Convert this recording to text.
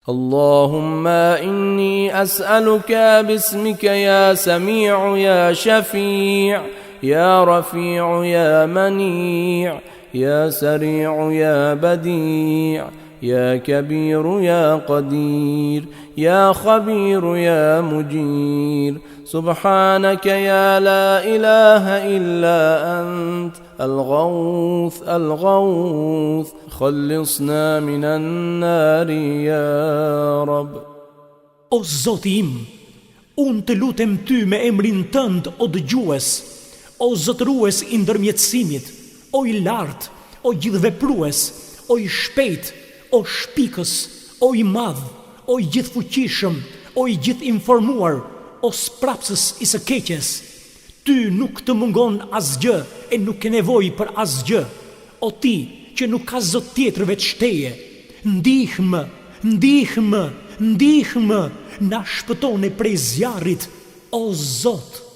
اللهم إني أسألك باسمك يا سميع يا شفيع يا رفيع يا منيع يا سريع يا بديع يا كبير يا قدير يا خبير يا مجير سبحانك يا لا إله إلا أنت الغوث الغوث خلصنا من النار يا رب. O Zoti im, unë të lutem ty me emrin tënd, o dëgjues, o zotërues i ndërmjetësimit, o i lartë, o gjithveprues, o i shpejt, o shpikës, o i madh, o i gjithfuqishëm, o i gjithinformuar, o sprapsës i së keqes. Ty nuk të mungon asgjë e nuk ke nevojë për asgjë. O ti që nuk ka zot tjetër veç teje, ndihmë, ndihmë, ndihmë, na shpëtone prej zjarrit, o Zot.